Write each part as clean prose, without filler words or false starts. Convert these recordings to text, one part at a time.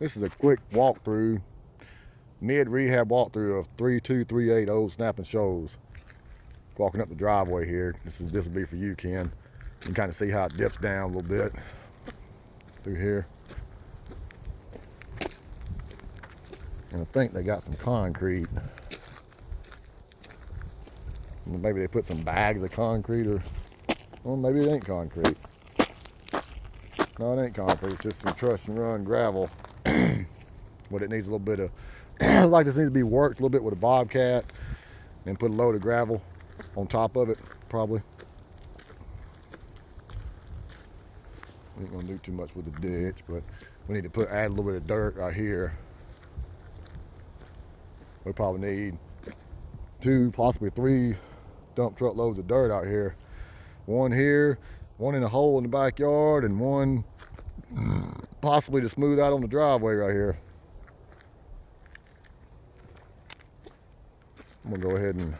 This is a quick walkthrough, mid-rehab walkthrough of 3238 Old Snapping Shoals. Walking up the driveway here. This will be for you, Ken. You can kind of see how it dips down a little bit through here. And I think they got some concrete. Maybe they put some bags of concrete, or well, maybe it ain't concrete. No, it ain't concrete. It's just some truss and run gravel. But it needs a little bit of, like this needs to be worked a little bit with a bobcat, and put a load of gravel on top of it, probably. We ain't gonna do too much with the ditch, but we need to add a little bit of dirt right here. We probably need 2, possibly 3 dump truck loads of dirt out here. One here, one in a hole in the backyard, and one possibly to smooth out on the driveway right here. I'm gonna go ahead and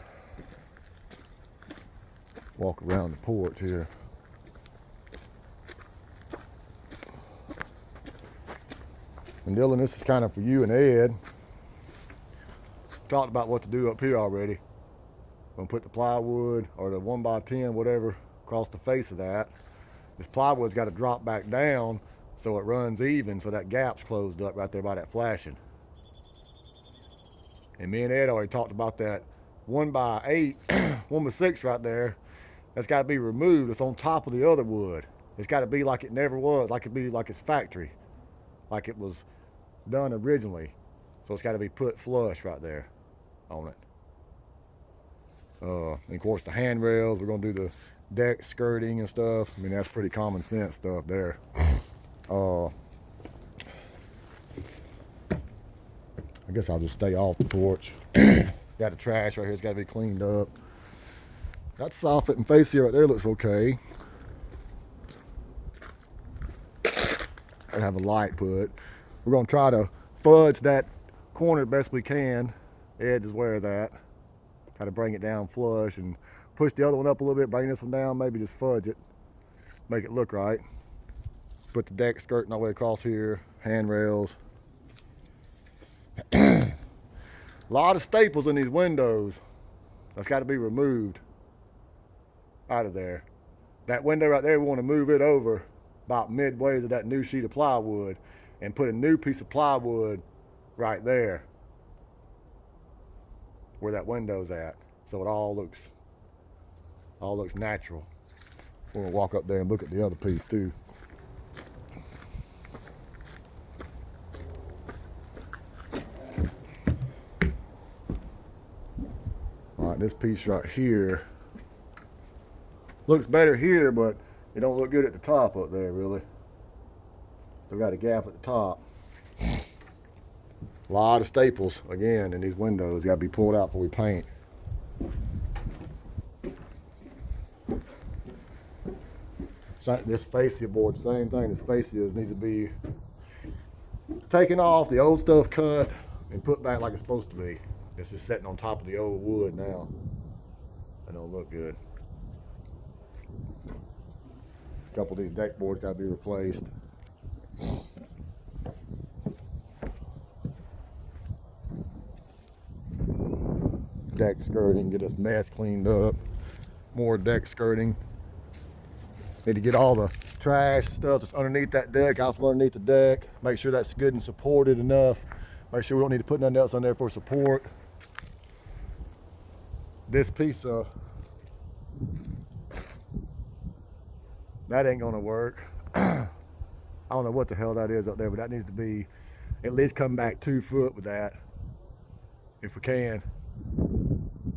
walk around the porch here. And Dylan, this is kind of for you and Ed. Talked about what to do up here already. I'm gonna put the plywood or the 1x10, whatever, across the face of that. This plywood's got to drop back down so it runs even, so that gap's closed up right there by that flashing. And me and Ed already talked about that 1x8, 1x6 right there. That's got to be removed. It's on top of the other wood. It's got to be like it never was, like it be like it's factory, like it was done originally. So it's got to be put flush right there on it. And of course the handrails, we're gonna do the deck skirting and stuff. I mean, that's pretty common sense stuff there. I guess I'll just stay off the porch. Got the trash right here, it's gotta be cleaned up. That soffit and fascia right there looks okay. I'd have a light put. We're gonna try to fudge that corner the best we can. Ed is aware of that. Try to bring it down flush and push the other one up a little bit, bring this one down, maybe just fudge it, make it look right. Put the deck skirting all the way across here, handrails. A lot of staples in these windows. That's got to be removed out of there. That window right there, we want to move it over about midway to that new sheet of plywood and put a new piece of plywood right there where that window's at, so it all looks natural. We're gonna walk up there and look at the other piece too. All right, this piece right here looks better here, but it don't look good at the top up there, really. Still got a gap at the top. A lot of staples, again, in these windows. Got to be pulled out before we paint. This fascia board, same thing. This fascia needs to be taken off, the old stuff cut, and put back like it's supposed to be. This is sitting on top of the old wood now. That don't look good. A couple of these deck boards got to be replaced. Deck skirting, get this mess cleaned up. More deck skirting. Need to get all the trash stuff that's underneath that deck out from underneath the deck. Make sure that's good and supported enough. Make sure we don't need to put nothing else on there for support. This piece of that ain't gonna work. I don't know what the hell that is up there, but that needs to be at least come back 2 foot with that, if we can.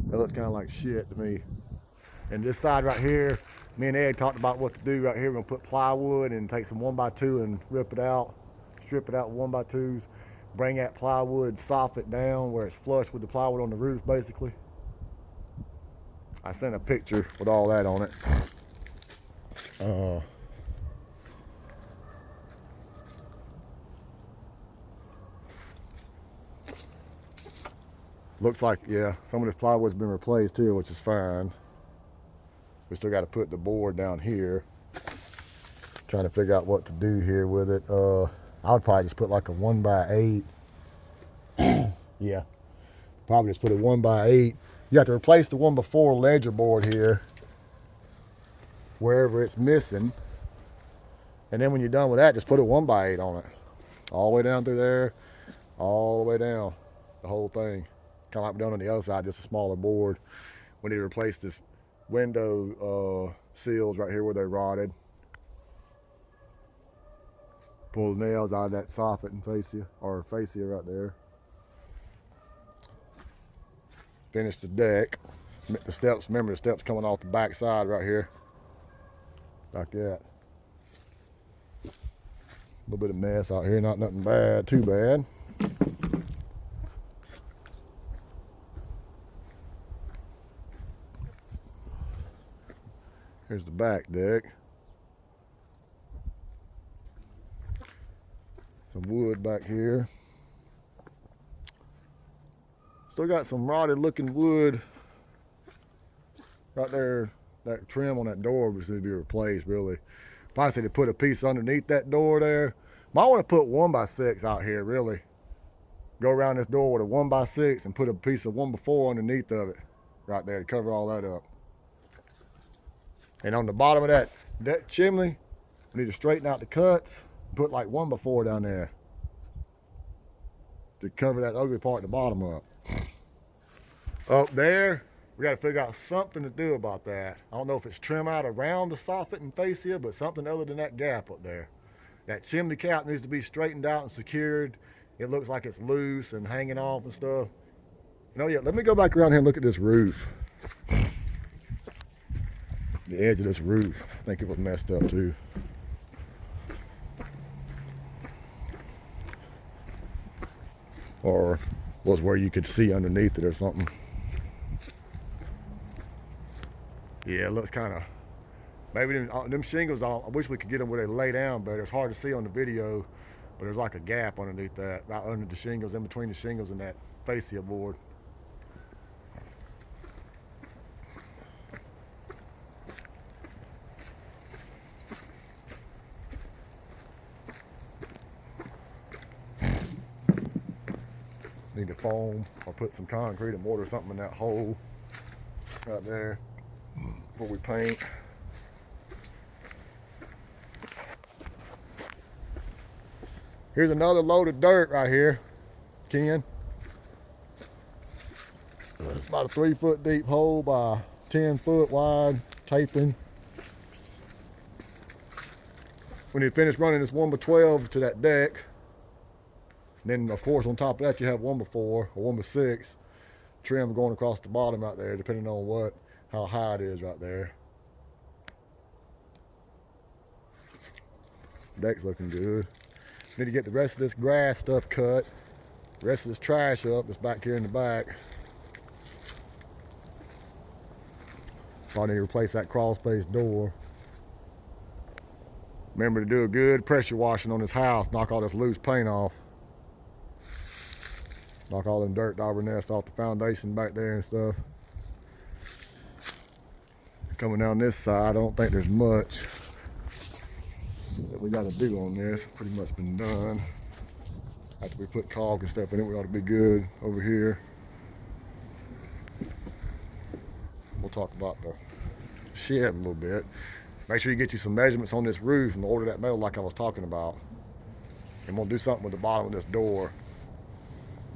That looks kind of like shit to me. And this side right here, me and Ed talked about what to do right here. We're gonna put plywood and take some 1x2 and rip it out, strip it out with 1x2s, bring that plywood, soft it down where it's flush with the plywood on the roof, basically. I sent a picture with all that on it. Looks like, yeah, some of this plywood's been replaced too, which is fine. We still got to put the board down here. Trying to figure out what to do here with it. I would probably just put like a 1x8. Yeah, probably just put a 1x8. You have to replace the one before ledger board here, wherever it's missing. And then when you're done with that, just put a 1x8 on it. All the way down through there, all the way down, the whole thing. Kind of like we done on the other side, just a smaller board. We need to replace this window seals right here where they rotted. Pull the nails out of that soffit and fascia, or fascia right there. Finish the deck. The steps, remember the steps coming off the back side right here. Like that. A little bit of mess out here, not nothing bad, too bad. Here's the back deck. Some wood back here. Still got some rotted looking wood right there. That trim on that door was to be replaced, really. Probably say to put a piece underneath that door there. Might want to put 1x6 out here, really. Go around this door with a 1x6 and put a piece of 1x4 underneath of it. Right there to cover all that up. And on the bottom of that chimney, we need to straighten out the cuts. Put like 1x4 down there to cover that ugly part at the bottom up. Up there, we got to figure out something to do about that. I don't know if it's trim out around the soffit and fascia, but something other than that gap up there. That chimney cap needs to be straightened out and secured. It looks like it's loose and hanging off and stuff. You know, yeah, let me go back around here and look at this roof. The edge of this roof, I think it was messed up too. Or was where you could see underneath it or something. Yeah, it looks kind of, maybe them shingles, I wish we could get them where they lay down better. It's hard to see on the video, but there's like a gap underneath that, right under the shingles, in between the shingles and that fascia board. Need to foam or put some concrete and mortar or something in that hole right there before we paint. Here's another load of dirt right here, Ken. It's about a 3-foot deep hole by 10-foot wide, taping. We need to finish running this 1x12 to that deck. Then, of course, on top of that, you have 1x4 or 1x6 trim going across the bottom right there, depending on how high it is right there. Deck's looking good. Need to get the rest of this grass stuff cut. The rest of this trash up that's back here in the back. Probably need to replace that crawl space door. Remember to do a good pressure washing on this house. Knock all this loose paint off. Knock all them dirt dauber nests off the foundation back there and stuff. Coming down this side, I don't think there's much that we got to do on this. Pretty much been done. After we put caulk and stuff in it, we ought to be good over here. We'll talk about the shed a little bit. Make sure you get you some measurements on this roof and order that metal like I was talking about. And we'll do something with the bottom of this door.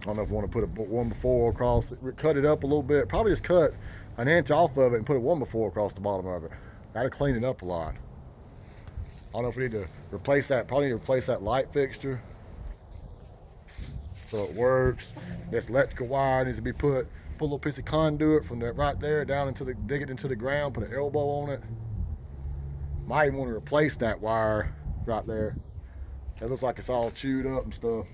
I don't know if we want to put a 1x4 across it, cut it up a little bit. Probably just cut an inch off of it and put a 1x4 across the bottom of it. That'll clean it up a lot. I don't know if we need to replace that. Probably need to replace that light fixture so it works. This electrical wire needs to be put a little piece of conduit from that right there down into dig it into the ground, put an elbow on it. Might even want to replace that wire right there. It looks like it's all chewed up and stuff.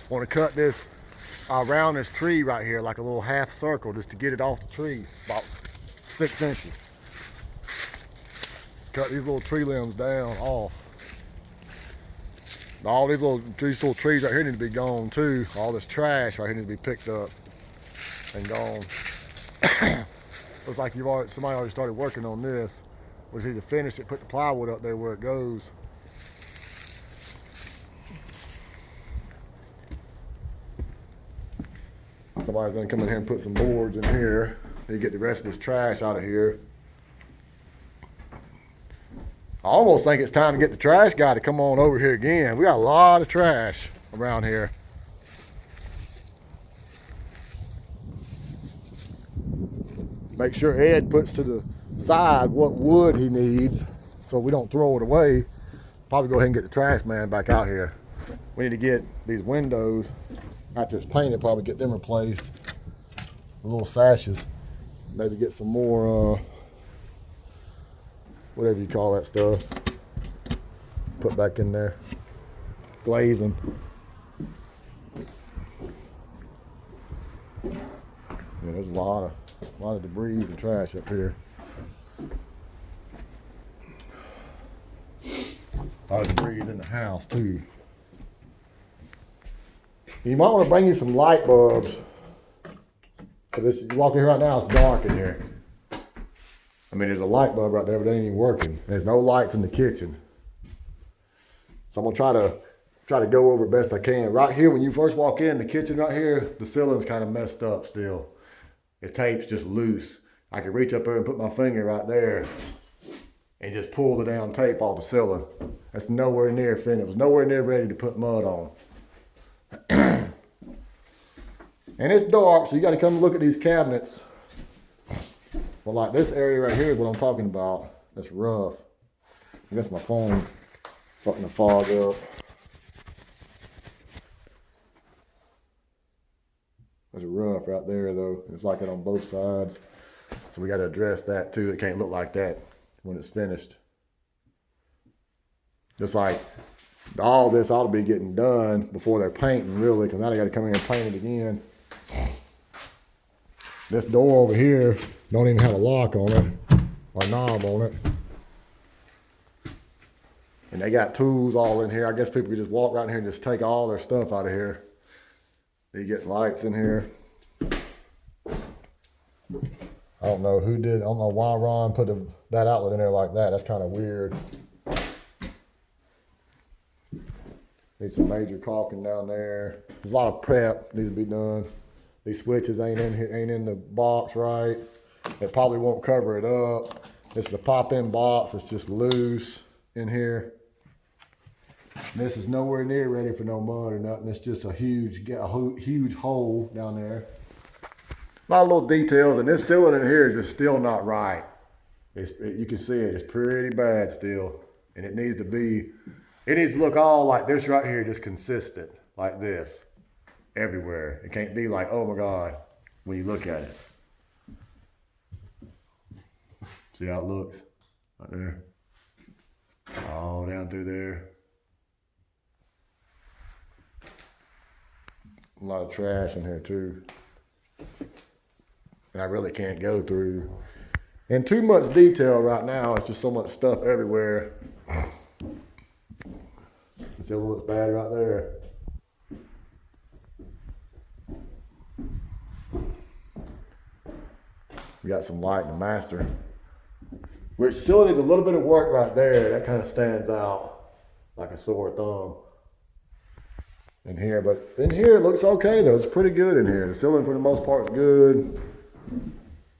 Want to cut this around this tree right here like a little half circle just to get it off the tree, about 6 inches. Cut these little tree limbs down off. All these little trees right here need to be gone too. All this trash right here needs to be picked up and gone. Looks like somebody already started working on this. We just need to finish it, put the plywood up there where it goes. Somebody's gonna come in here and put some boards in here. They get the rest of this trash out of here. I almost think it's time to get the trash guy to come on over here again. We got a lot of trash around here. Make sure Ed puts to the side what wood he needs so we don't throw it away. Probably go ahead and get the trash man back out here. We need to get these windows, after it's painted, probably get them replaced. The little sashes. Maybe get some more, whatever you call that stuff. Put back in there. Glazing. Yeah, there's a lot of debris and trash up here. A lot of debris in the house too. You might want to bring you some light bulbs. Cause you walk in here right now, it's dark in here. I mean, there's a light bulb right there, but it ain't even working. There's no lights in the kitchen. So I'm gonna try to go over it best I can. Right here, when you first walk in the kitchen right here, the ceiling's kind of messed up still. The tape's just loose. I could reach up there and put my finger right there and just pull the down tape off the ceiling. That's nowhere near finished. It was nowhere near ready to put mud on. And it's dark, so you got to come look at these cabinets. Well, like this area right here is what I'm talking about. That's rough. I guess my phone starting to fog up. That's rough right there, though. It's like it on both sides. So we got to address that, too. It can't look like that when it's finished. Just like all this ought to be getting done before they're painting, really, because now they got to come in and paint it again. This door over here don't even have a lock on it or knob on it. And they got tools all in here. I guess people could just walk right in here and just take all their stuff out of here. They get lights in here. I don't know who did. I don't know why Ron put that outlet in there like that. That's kind of weird. Need some major caulking down there. There's a lot of prep needs to be done. These switches ain't in here, ain't in the box right. It probably won't cover it up. This is a pop-in box. It's just loose in here. This is nowhere near ready for no mud or nothing. It's just a huge hole down there. A lot of little details, and this ceiling in here is just still not right. You can see it. It's pretty bad still, and it needs to look all like this right here, just consistent like this. Everywhere. It can't be like, oh my God, when you look at it. See how it looks? Right there. All down through there. A lot of trash in here too. And I really can't go through in too much detail right now. It's just so much stuff everywhere. It still looks bad right there. We got some light in the master, which still needs a little bit of work right there. That kind of stands out like a sore thumb in here. But in here it looks okay though. It's pretty good in here. The ceiling for the most part is good.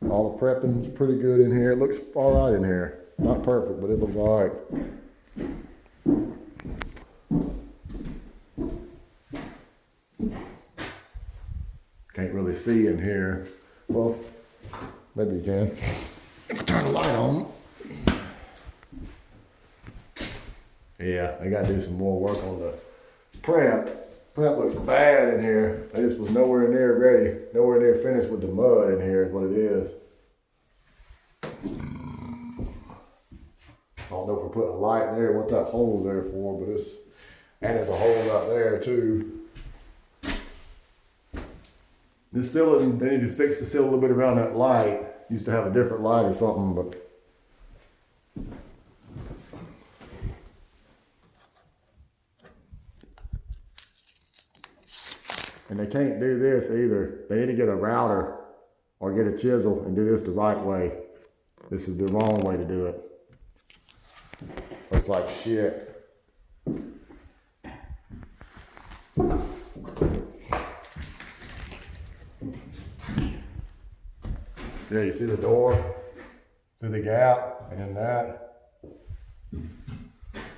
All the prepping is pretty good in here. It looks all right in here. Not perfect, but it looks all right. Can't really see in here. Well, maybe you can. If I turn the light on. Yeah, I gotta do some more work on the prep. Prep looks bad in here. I just was nowhere near ready, nowhere near finished with the mud in here is what it is. I don't know if we're putting a light there, what that hole's there for, but there's a hole right there too. This ceiling, they need to fix the ceiling a little bit around that light. Used to have a different light or something, but and they can't do this either. They need to get a router or get a chisel and do this the right way. This is the wrong way to do it. looks like shit. Yeah, you see the door? See the gap? And then that.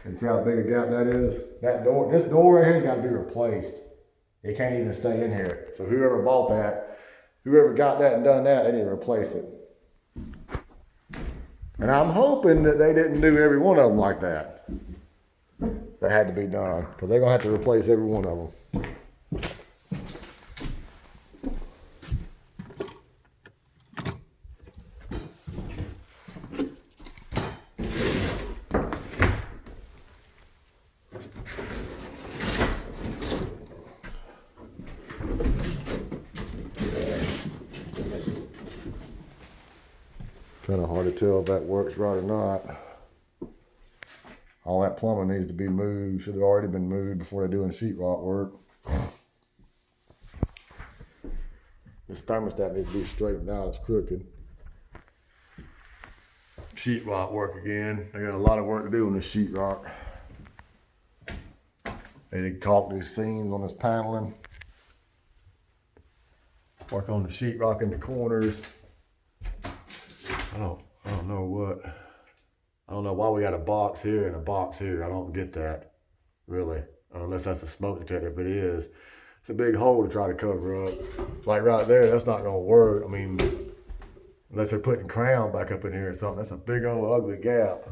And see how big a gap that is? That door, this door right here's got to be replaced. It can't even stay in here. So whoever bought that, whoever got that and done that, they need to replace it. And I'm hoping that they didn't do every one of them like that. That had to be done, because they're going to have to replace every one of them. Kind of hard to tell if that works right or not. All that plumbing needs to be moved. Should have already been moved before they're doing sheetrock work. This thermostat needs to be straightened out. It's crooked. Sheetrock work again. They got a lot of work to do on this sheetrock. They need to caulk these seams on this paneling. Work on the sheetrock in the corners. I don't know what. I don't know why we got a box here and a box here. I don't get that, really. Unless that's a smoke detector. If it is, it's a big hole to try to cover up. Like right there, that's not gonna work. I mean, unless they're putting crown back up in here or something. That's a big old ugly gap.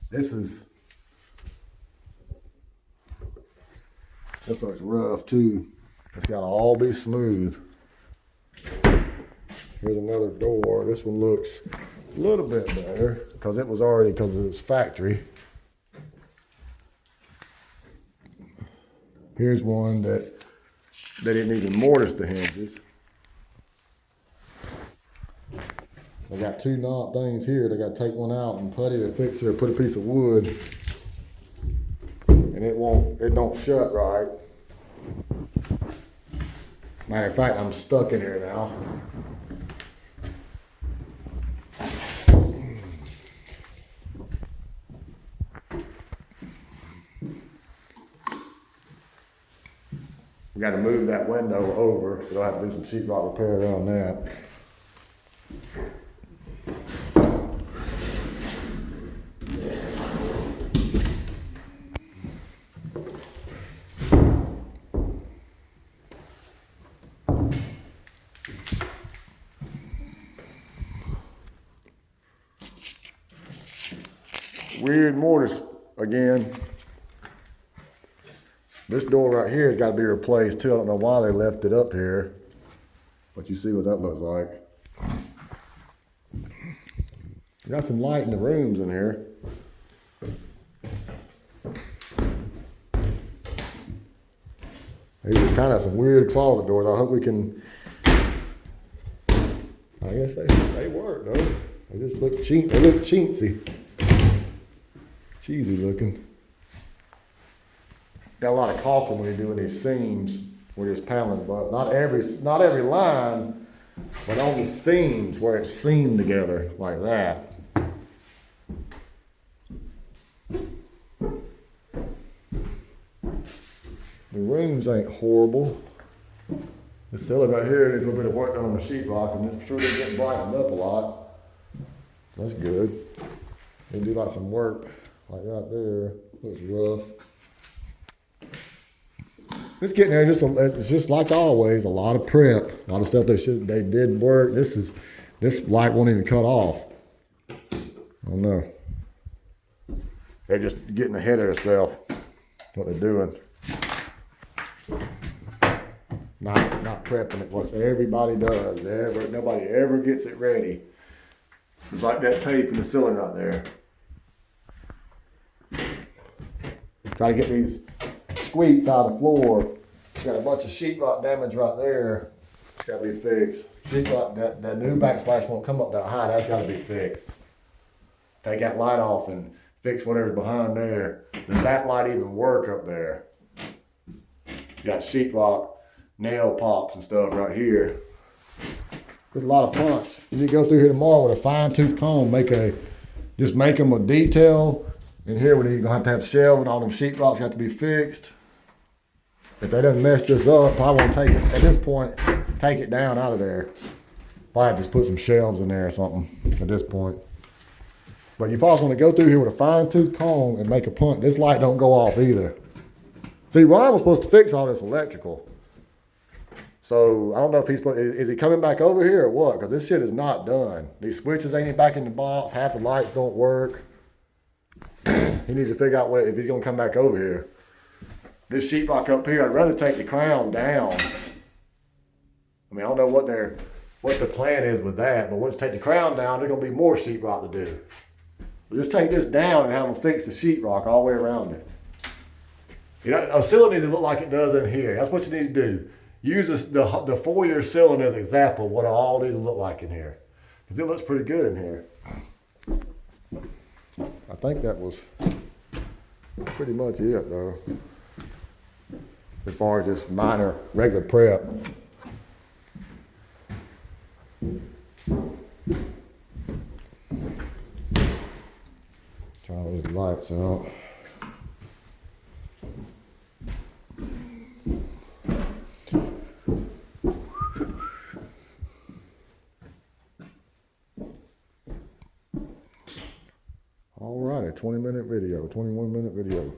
This looks rough too. It's gotta all be smooth. Here's another door. This one looks a little bit better because it was factory. Here's one that they didn't even mortise the hinges. They got two knot things here. They got to take one out and putty it, fix it, or put a piece of wood, and it don't shut right. Matter of fact, I'm stuck in here now. We got to move that window over, so I'll have to do some sheetrock repair around that. Weird mortise again. This door right here has got to be replaced too. I don't know why they left it up here, but you see what that looks like. Got some light in the rooms in here. These are kind of some weird closet doors. I hope we can. I guess they work though. They just look cheap. They look chintzy, cheesy looking. Got a lot of caulking when you're doing these seams where there's paneling butts. Not every line, but on the seams where it's seamed together like that. The rooms ain't horrible. The ceiling right here needs a little bit of work done on the sheetrock, and I'm sure they're getting brightened up a lot. So that's good. They do like some work, like right there. Looks rough. It's getting there. It's just like always. A lot of prep, a lot of stuff they did work. This light won't even cut off. I don't know. They're just getting ahead of themselves. What they're doing. Not prepping it. What everybody does. Nobody ever gets it ready. It's like that tape in the ceiling right there. Try to get these squeaks out of the floor. Got a bunch of sheetrock damage right there. It's got to be fixed. Sheetrock, that new backsplash won't come up that high. That's got to be fixed. Take that light off and fix whatever's behind there. Does that light even work up there? You got sheetrock nail pops and stuff right here. There's a lot of punch. You need to go through here tomorrow with a fine-tooth comb. Just make them a detail In here, we're gonna have shelving. All them sheetrocks have to be fixed. If they done mess this up, I won't take it. At this point, take it down out of there. Probably just put some shelves in there or something at this point. But you probably want to go through here with a fine-tooth comb and make a punch. This light don't go off either. See, Ryan was supposed to fix all this electrical. So I don't know if is he coming back over here or what? Because this shit is not done. These switches ain't back in the box. Half the lights don't work. He needs to figure out if he's gonna come back over here. This sheetrock up here, I'd rather take the crown down. I mean, I don't know what the plan is with that, but once you take the crown down, there's gonna be more sheetrock to do. So just take this down and have them fix the sheetrock all the way around it. You know, a cylinder needs to look like it does in here. That's what you need to do. Use the four-year cylinder as an example of what all these look like in here. Because it looks pretty good in here. I think that was pretty much it, though. As far as just minor, regular prep. Turn all these lights out. All righty, 20-minute video, 21-minute video.